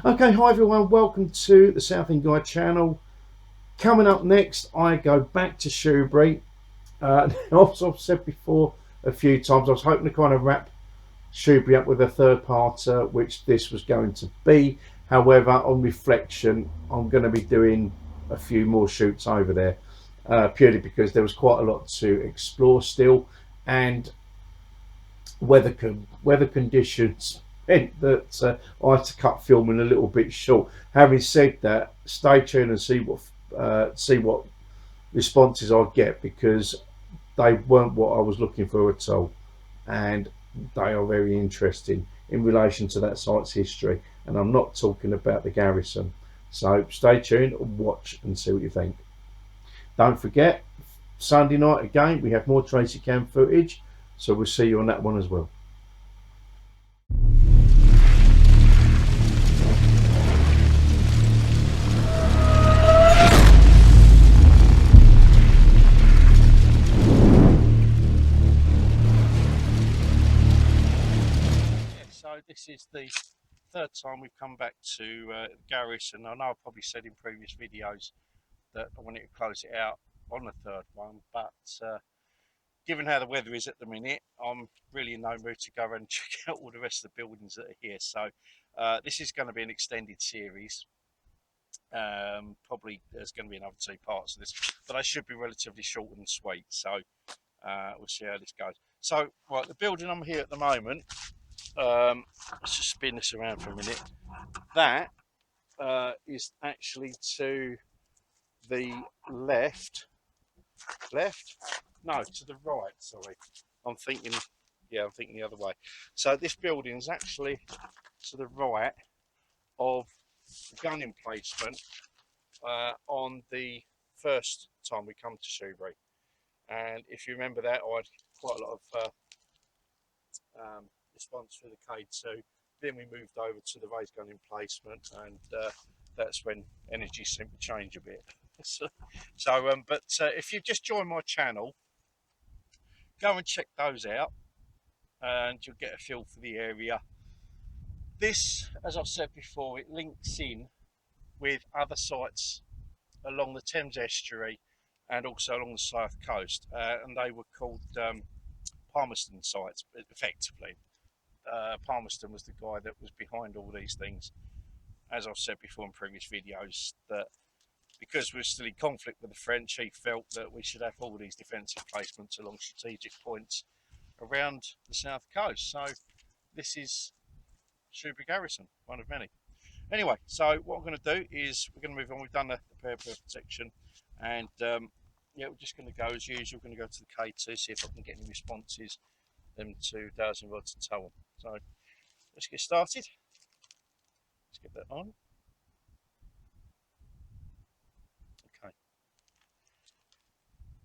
Okay, hi everyone, welcome to the Southend Guide channel. Coming up next, I go back to Shoebury. As I've said before a few times, I was hoping to kind of wrap Shoebury up with a third parter, which this was going to be. However, on reflection, I'm going to be doing a few more shoots over there, purely because there was quite a lot to explore still, and weather conditions meant that I had to cut filming a little bit short. Having said that, stay tuned and see what responses I get, because they weren't what I was looking for at all, and they are very interesting in relation to that site's history. And I'm not talking about the garrison. So stay tuned, watch and see what you think. Don't forget, Sunday night again we have more Tracy Cam footage, so we'll see you on that one as well. So this is the third time we've come back to Garrison. I know I've probably said in previous videos that I wanted to close it out on the third one, but given how the weather is at the minute, I'm really in no mood to go and check out all the rest of the buildings that are here. So this is going to be an extended series. Probably there's going to be another 2 parts of this, but they should be relatively short and sweet. So we'll see how this goes. So right, the building I'm here at the moment, let's just spin this around for a minute. That is actually to the left, no, to the right, sorry. I'm thinking the other way. So this building is actually to the right of the gun emplacement on the first time we come to Shoebury. And if you remember that, I had quite a lot of response for the K2. Then we moved over to the raised gun emplacement, and that's when energy seemed to change a bit. But if you've just joined my channel, go and check those out and you'll get a feel for the area. This, as I've said before, it links in with other sites along the Thames estuary and also along the south coast, and they were called Palmerston sites, effectively. Palmerston was the guy that was behind all these things. As I've said before in previous videos, that because we're still in conflict with the French, he felt that we should have all these defensive placements along strategic points around the south coast. So this is Shoebury Garrison, one of many. Anyway, so what I'm going to do is we're going to move on. We've done the paragraph section, and yeah, we're just going to go as usual. We're going to go to the K2, see if I can get any responses, them 2,000 rods and so on. So let's get started. Let's get that on. Okay.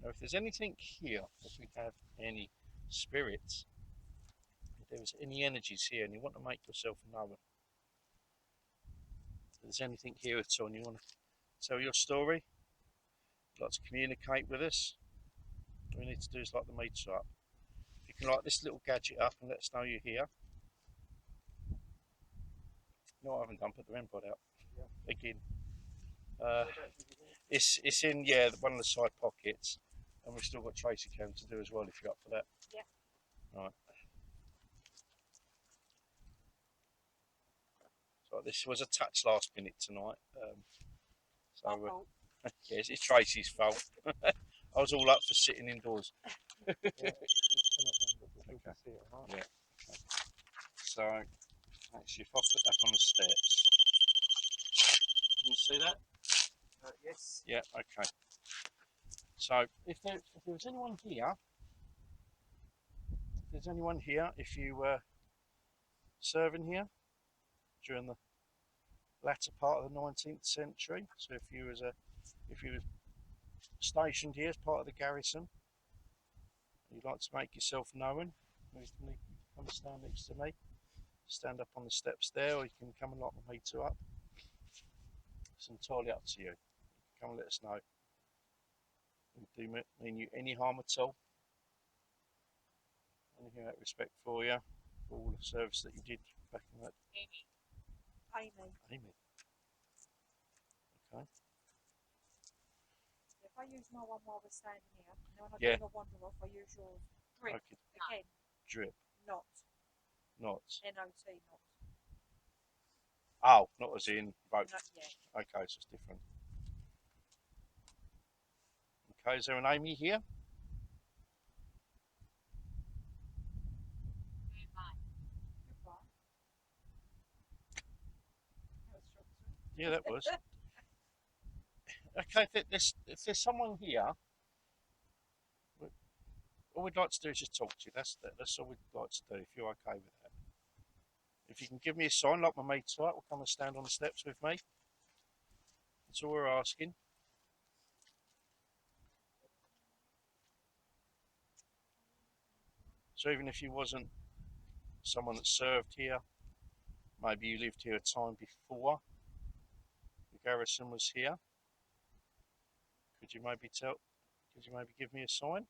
Now, if there's anything here, if we have any spirits, if there's any energies here, and you want to make yourself known, if there's anything here at all, and you want to tell your story, like to communicate with us, all we need to do is light the meter up. You can light this little gadget up and let us know you're here. No, I haven't done, put the REM pod out. Yeah. Again. It's in, yeah, one of the side pockets, and we've still got Tracy Cam to do as well if you're up for that. Yeah. Right. So this was a touch last minute tonight. Yes, it's Tracy's fault. I was all up for sitting indoors. Yeah. Okay. Yeah. So actually, if I put that on the steps, can you see that? Yes. Yeah. Okay. So if there was anyone here, if you were serving here during the latter part of the 19th century, so if you were stationed here as part of the garrison, you'd like to make yourself known, you can come stand next to me, stand up on the steps there, or you can come and light the meter up. It's entirely up to you. Come and let us know. It do mean you any harm at all. Anything out of respect for you, for all the service that you did back in that. Amy. use my one while we're standing here. And then when I Yeah. do my wander off, I use yours. Drip Okay. again. Drip. Not. Not. N-O-T, not. Oh, not as in vote. Not yet. Okay, so it's different. Okay, is there an Amy here? Goodbye. That was short, wasn't it? Yeah, that was. Okay, if there's someone here, all we'd like to do is just talk to you. That's all we'd like to do, if you're okay with that. If you can give me a sign, like my mate's right, will come and stand on the steps with me. That's all we're asking. So even if you wasn't someone that served here, maybe you lived here a time before the garrison was here, could you maybe give me a sign?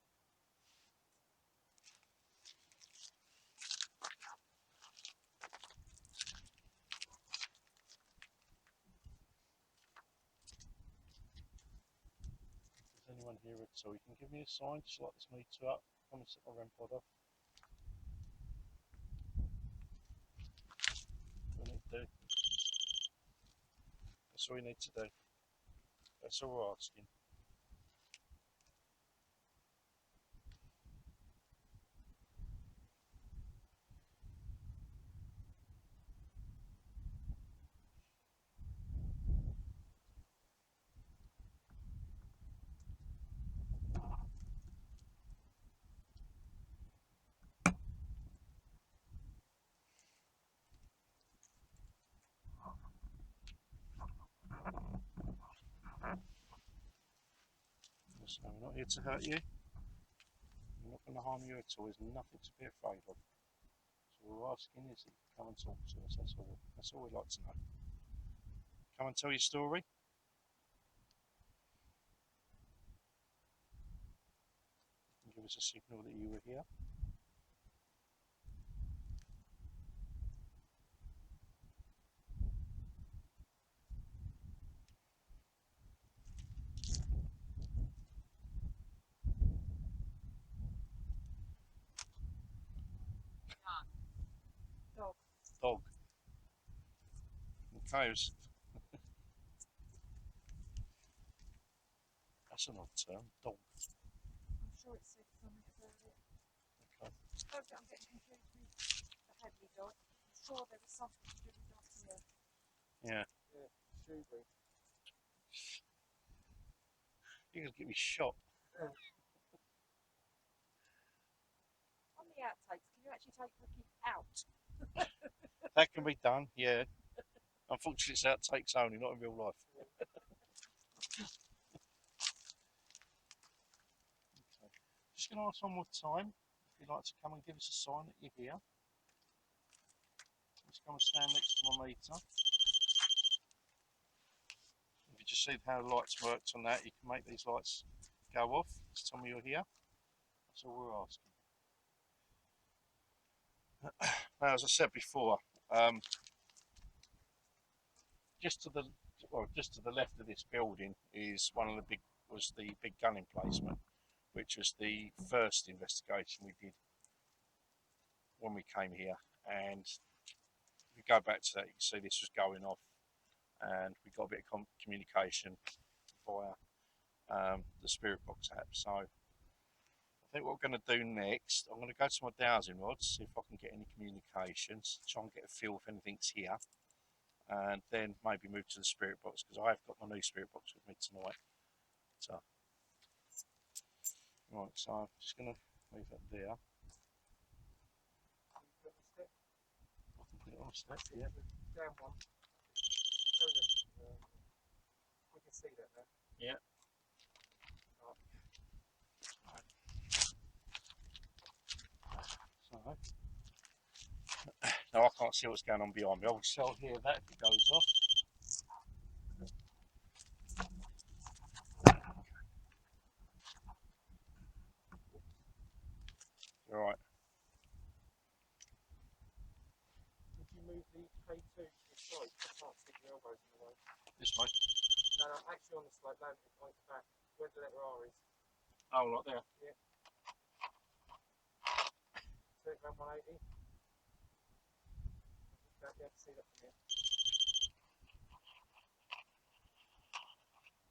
Is anyone here so you can give me a sign, just like this meter up, come and set my REM pod off. What we need to do. That's all we need to do. That's all we're asking. So we're not here to hurt you. We're not going to harm you at all. There's nothing to be afraid of. So all we're asking is that you come and talk to us. That's all we'd like to know. Come and tell your story. And give us a signal that you were here. Dog. Dog. Okay. That's an odd term. Dog. I'm sure it said something about it. Okay. Dog that I'm getting confused with the Hadley dog. I'm sure there was something to do with dogs here. Yeah. Yeah, Shoebury. You're going to get me shot. On the outtakes, can you actually take Ricky out? That can be done, yeah. Unfortunately, it's outtakes only, not in real life. Okay. Just going to ask one more time if you'd like to come and give us a sign that you're here. Just come and stand next to my meter. If you just see how the lights worked on that, you can make these lights go off. Just tell me you're here. That's all we're asking. Now, as I said before, just to the left of this building is was the big gun emplacement, which was the first investigation we did when we came here. And if you go back to that, you can see this was going off, and we got a bit of communication via the Spirit Box app. So I think what we're going to do next, I'm going to go to my dowsing rods, see if I can get any communications, try and get a feel if anything's here, and then maybe move to the Spirit Box, because I have got my new Spirit Box with me tonight. So, right, so I'm just going to leave that there. I can put it on a step, yeah. Down one. We can see that now. Yeah. So, now I can't see what's going on behind me. I'll hear that if it goes off. All right. If you move the K2 to the side, I can't stick your elbows in the way. This way. No, no, actually on the slope, no, on its back. Where the letter R is. Oh, right there. Turn it around 180. Just be able to see that from here.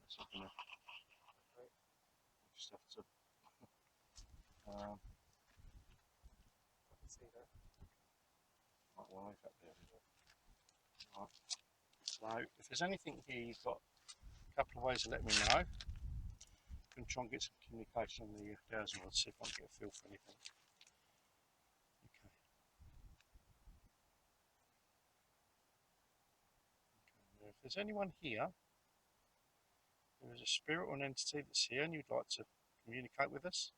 That's not gonna, Okay. just have to. I can see that. Right, well, I've got there. Right. So if there's anything here, you've got a couple of ways of letting me know. I'm going to try and get some communication on the dowsing rod, see if I can get a feel for anything. Okay. Now, if there's anyone here, there is a spirit or an entity that's here and you'd like to communicate with us,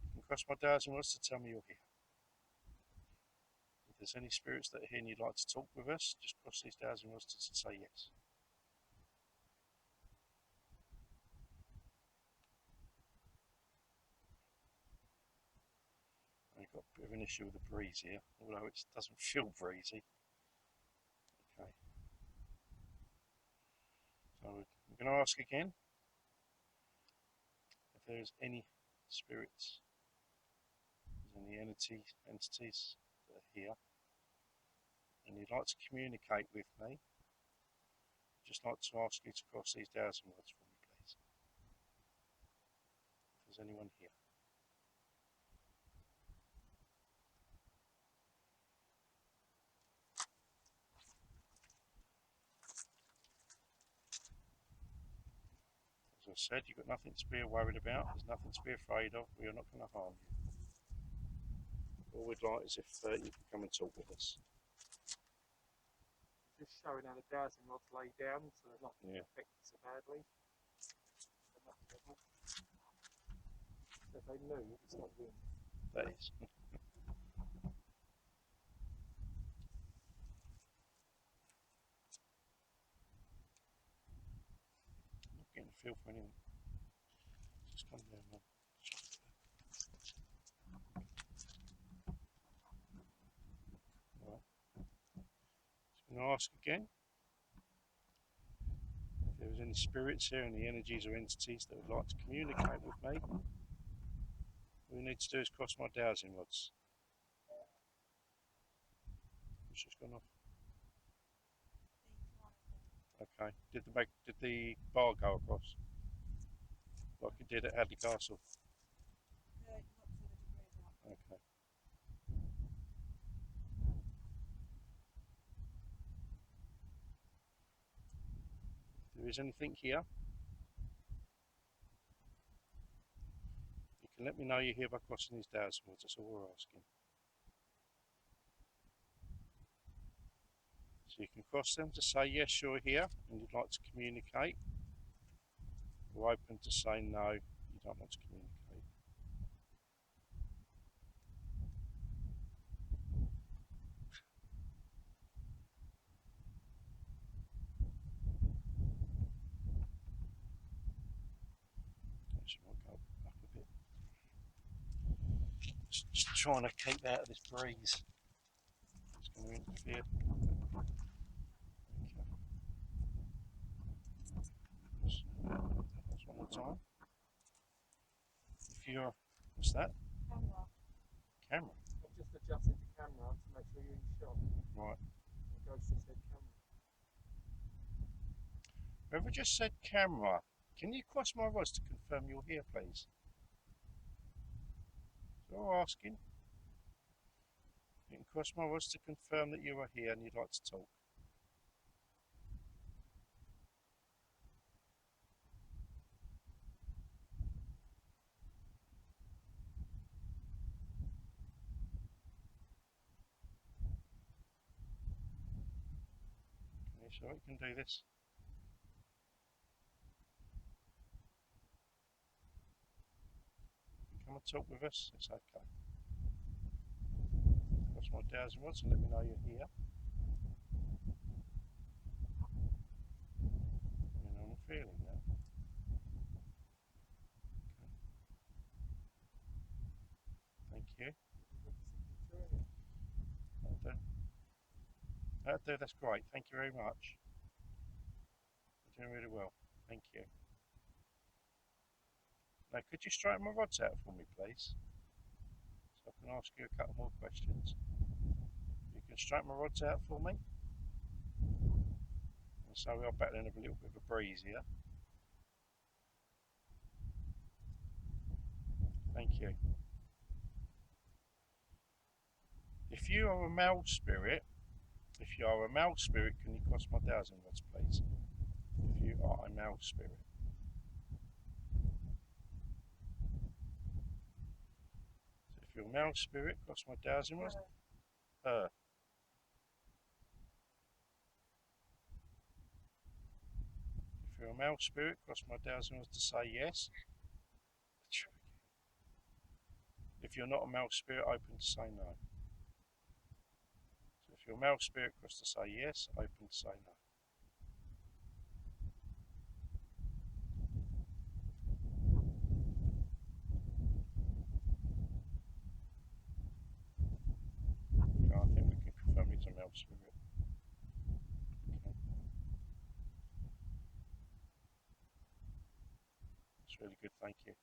you can cross my dowsing rods to tell me you're here. If there's any spirits that are here and you'd like to talk with us, just cross these dowsing rods to say yes. I've got a bit of an issue with the breeze here, although it doesn't feel breezy. Okay. So I'm going to ask again if there's any spirits, there's any entities that are here, and you'd like to communicate with me. I'd just like to ask you to cross these dowsing rods for me, please. If there's anyone here. As I said, you've got nothing to be worried about, there's nothing to be afraid of, we are not going to harm you. All we'd like is if you can come and talk with us. Just showing how the dowsing rod's laid down so they're not Yeah. affected so badly. They're not trouble. So if they move, it's not wind. That is. I'm not getting a feel for anything. Just come down now. Right. Just going to ask again if there was any spirits here, any energies or entities that would like to communicate with me. All we need to do is cross my dowsing rods. It's just gone off. Okay. Did the bar go across? Like it did at Hadley Castle? Not to the degree that. Okay. If there is anything here, you can let me know you're here by crossing these dowsing rods. That's all we're asking. So you can cross them to say yes, you're here and you'd like to communicate. Or open to say no, you don't want to communicate. Actually, might go up a bit. Just trying to keep out of this breeze. It's going to interfere. Okay. That's one more time. If you're, what's that? Camera. Camera. I've just adjusted the camera to make sure you're in shot. Right. The ghost just said camera. Whoever just said camera, can you cross my rods to confirm you're here, please? So I'm asking. You can cross my rods to confirm that you are here and you'd like to talk. Are you sure you can do this? You can come and talk with us, it's okay. Cross my dowsing rods and let me know you're here. You know I'm feeling now. Okay. Thank you. That'll do. That's great. Thank you very much. doing really well. Thank you. Now, could you straighten my rods out for me, please? So I can ask you a couple more questions. You can straighten my rods out for me. And so we are battling a little bit of a breeze here. Thank you. If you are a male spirit, can you cross my dowsing rods, please? If you are a male spirit. So if you're a male spirit, cross my dowsing rods. Her. If you're a male spirit, cross my dowsing rods to say yes. If you're not a male spirit, open to say no. So if you're a male spirit, cross to say yes, open to say no. Okay, I think we can confirm he's a male spirit. Okay. That's really good, thank you.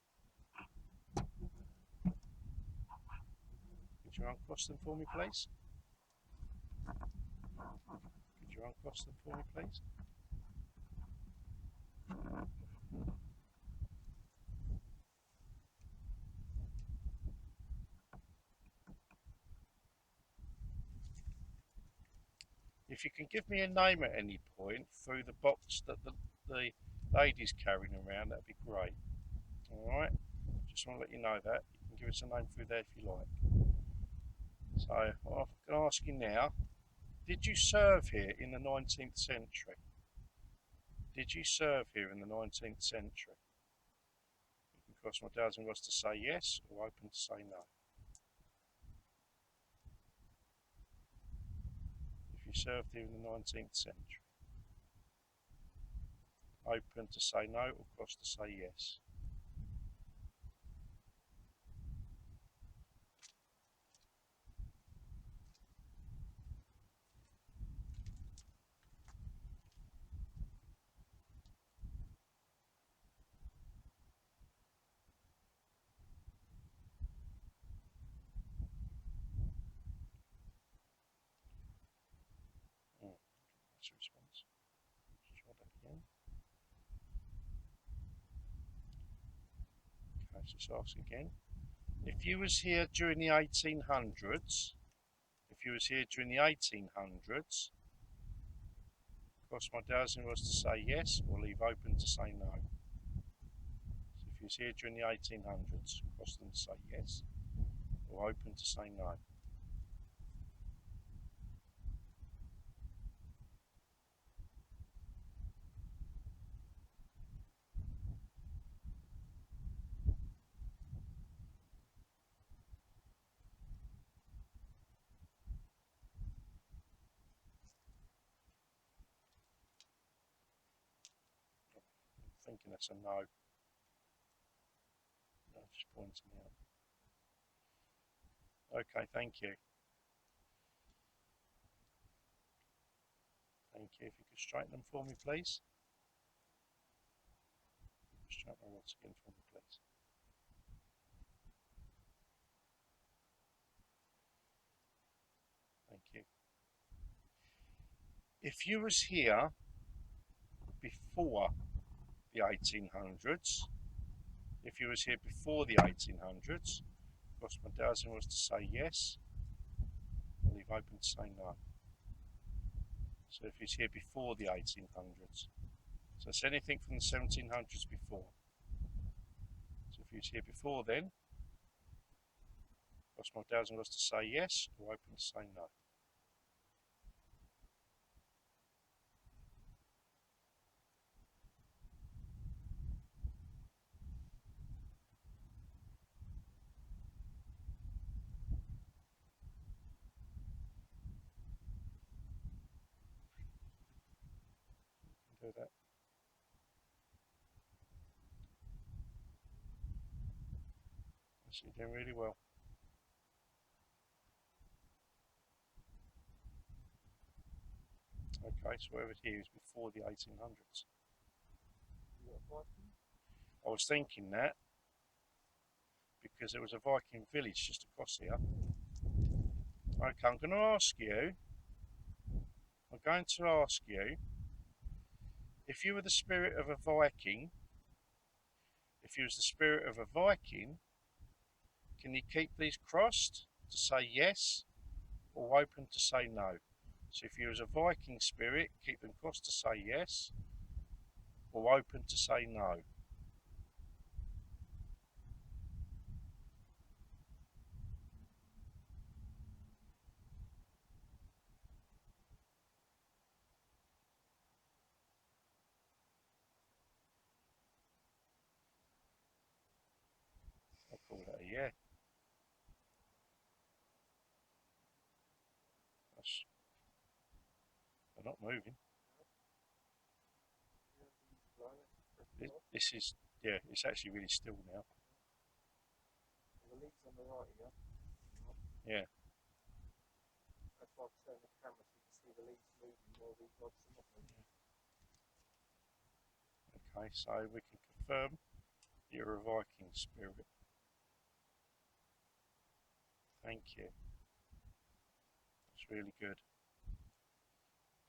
Could you uncross them for me, please? Could you uncross them for me, please? If you can give me a name at any point through the box that the lady's carrying around, that'd be great. Alright? Just want to let you know that. You can give us a name through there if you like. So, I'm going to ask you now, did you serve here in the 19th century? Did you serve here in the 19th century? You can cross my dowsing rods to say yes or open to say no. If you served here in the 19th century, open to say no or cross to say yes. That's a response. Let's try that again. Okay, so let's ask again. If you was here during the 1800s, cross my dowsing rods to say yes or leave open to say no. So if you was here during the 1800s, cross them to say yes or open to say no. I'm thinking that's a no. No, just pointing out. Okay, thank you. Thank you. If you could straighten them for me, please. Straighten my rods again for me, please. Thank you. If you was here before the 1800s, cross my dowsing rods to say yes, leave open to say no. So if he's here before the 1800s, so it's anything from the 1700s before. So if he's here before then, cross my dowsing rods to say yes or open to say no. You can do that. You're doing really well. Okay, so whoever's here is before the 1800s. What, Viking? I was thinking that because there was a Viking village just across here. Okay, I'm going to ask you. I'm going to ask you if you were the spirit of a Viking. If you was the spirit of a Viking, can you keep these crossed to say yes, or open to say no? So if you was a Viking spirit, keep them crossed to say yes, or open to say no. I'll call that a yeah. That's, they're not moving. This is, yeah, it's actually really still now. The leaves on the right here. Yeah. That's why I'm turning the camera so you can see the leaves moving while these rods are not moving. Okay, so we can confirm you're a Viking spirit. Thank you. That's really good.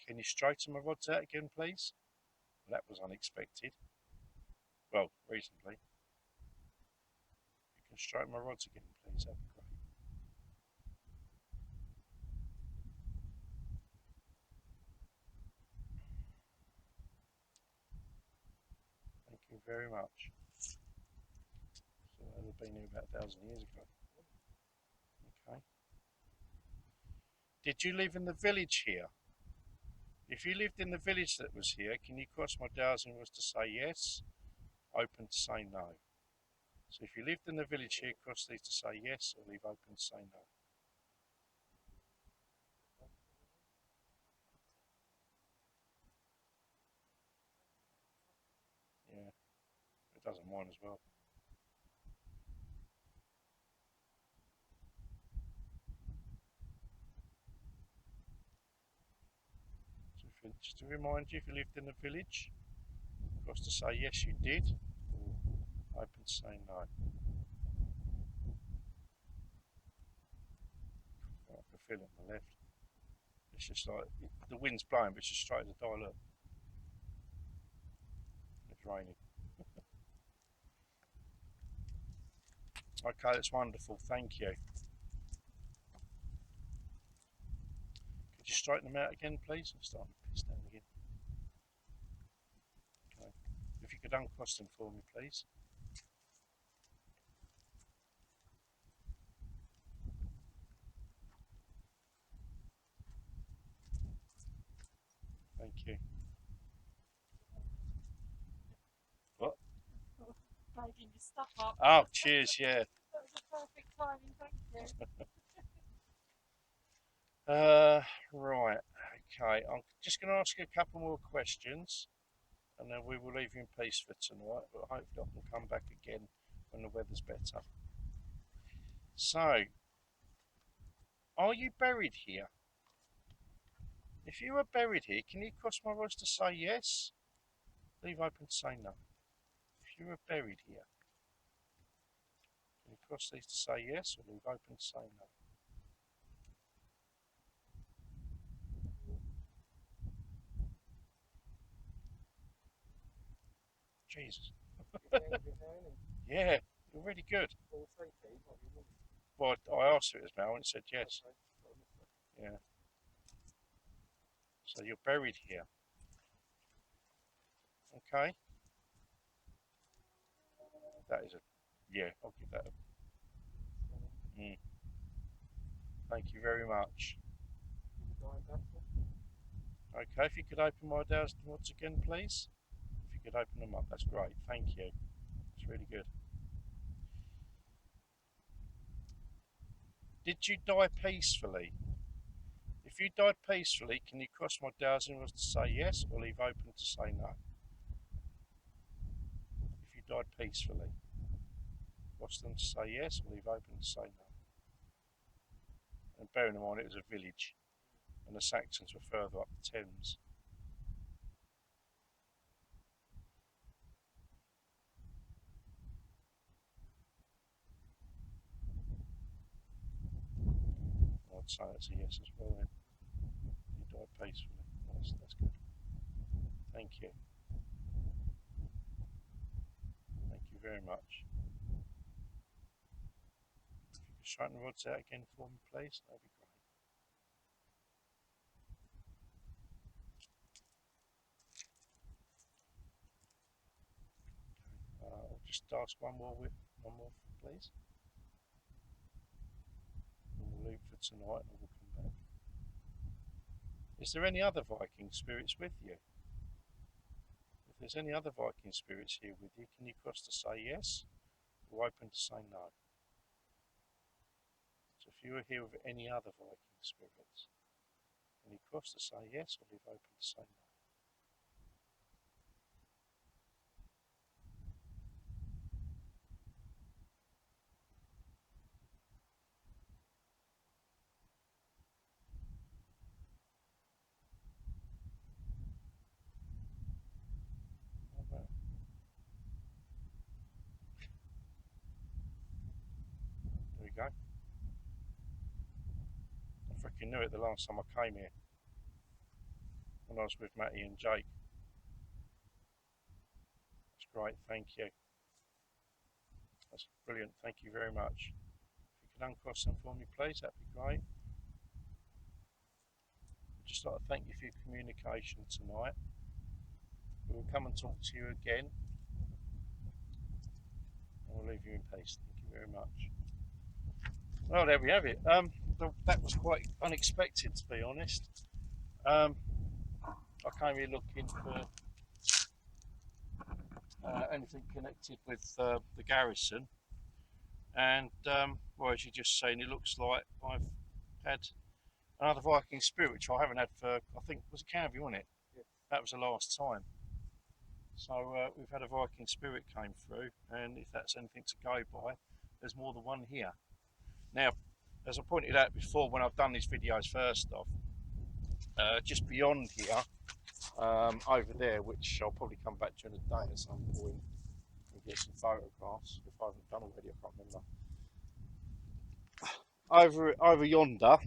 Can you straighten my rods out again, please? Well, that was unexpected. Well, reasonably. You can straighten my rods again, please. That'd be great. Thank you very much. So that would have been here about 1,000 years ago. Okay. Did you live in the village here? If you lived in the village that was here, can you cross my dowsing rods to say yes, open to say no? So if you lived in the village here, cross these to say yes, or leave open to say no. Yeah, it doesn't mind as well. So if you, just to remind you, if you lived in the village, cross to say yes you did, or open to say no. I can feel it on the left. It's just like, the wind's blowing, but it's just straight as a die, look. It's raining. Okay, that's wonderful, thank you. Could you straighten them out again, please? I'm starting to piss down again. Okay. If you could uncross them for me, please. Thank you. What? Bagging your stuff up. Oh, cheers, yeah. That was a perfect timing, thank you. Right, okay. I'm just going to ask you a couple more questions and then we will leave you in peace for tonight, but hopefully I can come back again when the weather's better. So, are you buried here? If you were buried here, can you cross my rods to say yes? Leave open to say no. If you were buried here, can you cross these to say yes or leave open to say no? Jesus. Yeah, you're really good. Well, I asked you it as well and it said yes. Yeah. So you're buried here. Okay. That is a, yeah, I'll give that a, Thank you very much. Okay, if you could open my doors once again, please. If you could open them up, that's great. Thank you. It's really good. Did you die peacefully? If you died peacefully, can you cross my dowsing rods to say yes or leave open to say no? If you died peacefully, cross them to say yes or leave open to say no. And bearing in mind it was a village and the Saxons were further up the Thames. say that's a yes as well then. You died peacefully. That's good. Thank you. Thank you very much. If you could straighten the rods out again for me, please, that'd be great. I'll just ask one more, please. And we'll leave for tonight and we'll come back. Is there any other Viking spirits with you? If there's any other Viking spirits here with you, can you cross to say yes or open to say no? So if you were here with any other Viking spirits, can you cross to say yes or leave open to say no? There we go. I freaking knew it the last time I came here, when I was with Matty and Jake. That's great, thank you. That's brilliant, thank you very much. If you could uncross them for me, please, that'd be great. I'd just like to thank you for your communication tonight. We'll come and talk to you again, and we'll leave you in peace. Thank you very much. Well, there we have it. That was quite unexpected, to be honest. I came here looking for anything connected with the garrison, and well, as you just seen, it looks like I've had another Viking spirit, which I haven't had for, I think, was it Canvey, wasn't it? Yeah. That was the last time. So we've had a Viking spirit came through, and if that's anything to go by, there's more than one here. Now, as I pointed out before when I've done these videos first off, just beyond here, over there, which I'll probably come back during the day at some point and get some photographs, if I haven't done already, I can't remember. Over yonder,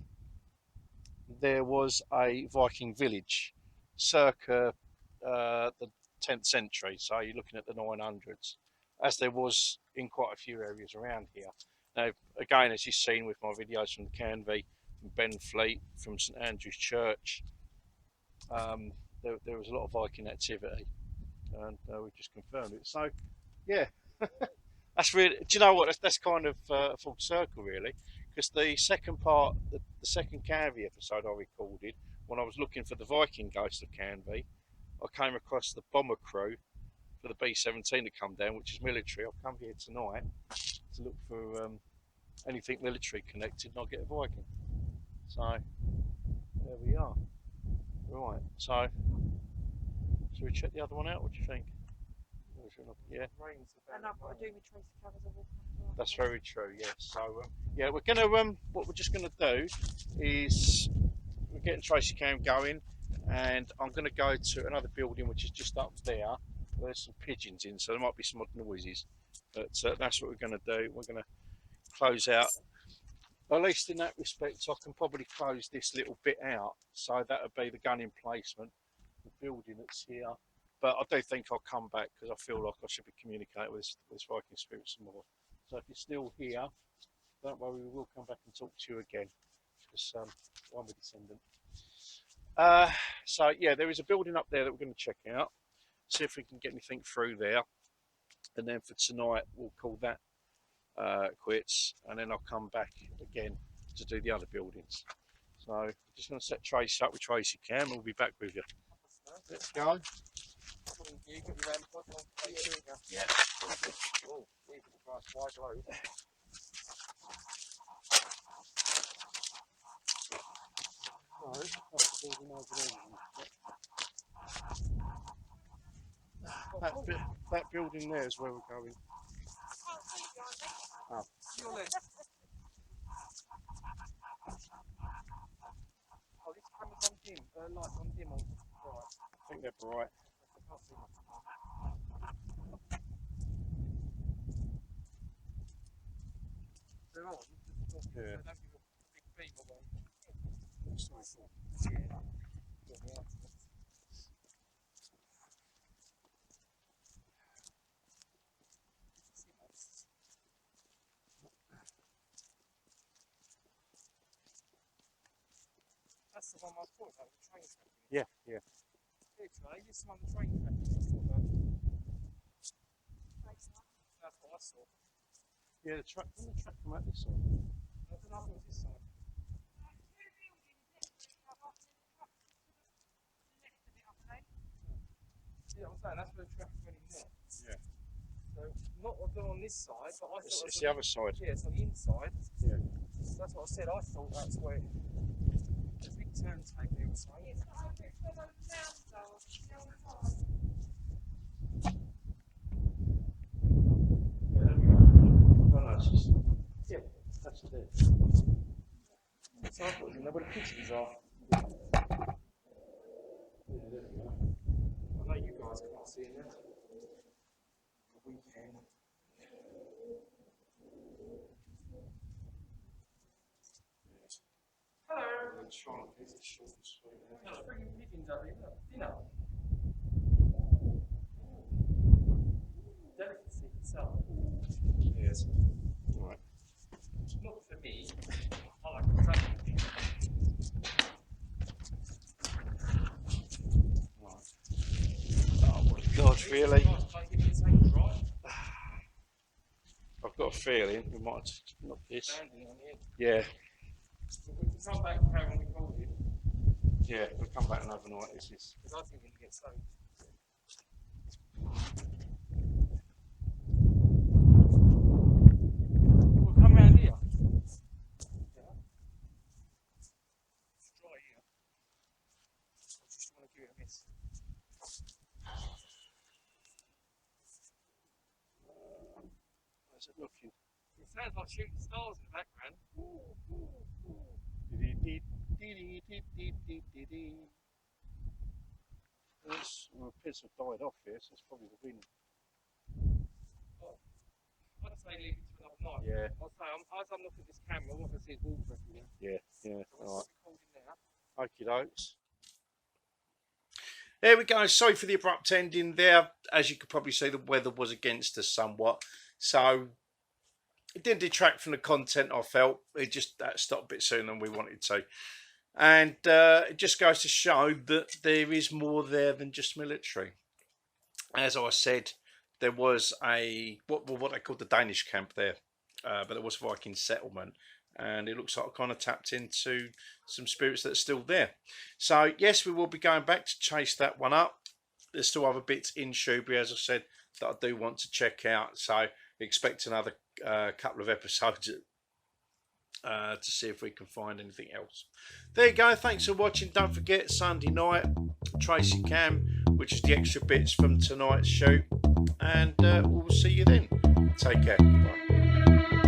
there was a Viking village, circa the 10th century, so you're looking at the 900s, as there was in quite a few areas around here. Now, again, as you've seen with my videos from Canvey, from Benfleet, from St Andrew's Church, there was a lot of Viking activity, and we've just confirmed it. So, yeah, that's really, do you know what, that's kind of a full circle, really, because the second part, the second Canvey episode I recorded, when I was looking for the Viking ghost of Canvey, I came across the bomber crew for the B-17 to come down, which is military. I've come here tonight to look for anything military connected, and I'll get a Viking. So there we are. Right, so should we check the other one out? What do you think? Yeah, And I've got to do my tracer covers. I walk after. that's very true. Yes. So yeah, we're gonna what we're just gonna do is we're getting tracer cam going, and I'm gonna go to another building which is just up there. There's some pigeons in, so there might be some odd noises, but that's what we're gonna do. We're gonna close out, at least in that respect. I can probably close this little bit out, so that would be the gun emplacement, the building that's here. But I do think I'll come back because I feel like I should be communicating with Viking spirits some more. So if you're still here, don't worry, we will come back and talk to you again, because I'm a descendant. So yeah, there is a building up there that we're going to check out, see if we can get anything through there, and then for tonight we'll call that quits, and then I'll come back again to do the other buildings. So just going to set Trace up with Tracy Cam, and we'll be back with you. Let's go. You got your ramp on? Yeah. Oh, we've got a nice wide load. No, that's the building over there. That building there is where we're going. Oh. Your left. Oh, this camera's on dim. Lights on dim on right. I think they're bright. They're on. Yeah. So don't give a big beam away. Sorry, for. Yeah. Get me out. That's the one I thought about, the train track. Yeah, yeah. Yeah, Trey, this one, the train track. That's what I saw. Yeah, the track. When the track come out this side. I don't know if it was this side. Yeah, I'm saying that's where the traffic went in there. Yeah. So not on this side, but I thought It's the other side. Yeah, it's on the inside. Yeah. So that's what I said. I thought that's where the big turntable they were saying. Oh, no, it's just, yeah, that's it. So I thought, you know where the pigeons are. Yeah, there we go. I know you guys can't see it now. But we can. Hello. I'm trying to keep it short and sweet. Hello, bringing pigeons over here. Look, dinner. Delicacy itself. Yes. Right. Not for me. I like the track. Oh my God, really? I've got a feeling we might have knocked this. Standing on the edge. Yeah, We can come back and carry on recording yeah, we'll come back another night. This is. because I think we can get soaked. We'll come round here. Yeah. It's dry here. I just want to give it a miss. How's it looking? It sounds like shooting stars in the background. Well, the pits have died off here, so it's probably the wind. I'd say leave it to another night. Yeah. I'll say, as I'm looking at this camera, all I can see is water everywhere. Yeah, yeah. So we'll All right. stop recording now. Okie dokes. There we go. Sorry for the abrupt ending there. As you could probably see, the weather was against us somewhat. So it didn't detract from the content, I felt. It just stopped a bit sooner than we wanted to. And it just goes to show that there is more there than just military. As I said, there was what they called the Danish camp there, but there was Viking settlement. And it looks like I kind of tapped into some spirits that are still there. So, yes, we will be going back to chase that one up. There's still other bits in Shoebury, as I said, that I do want to check out. So, expect another couple of episodes to see if we can find anything else. There you go. Thanks for watching. Don't forget, Sunday night, Tracy Cam, which is the extra bits from tonight's shoot. And we'll see you then. Take care. Bye.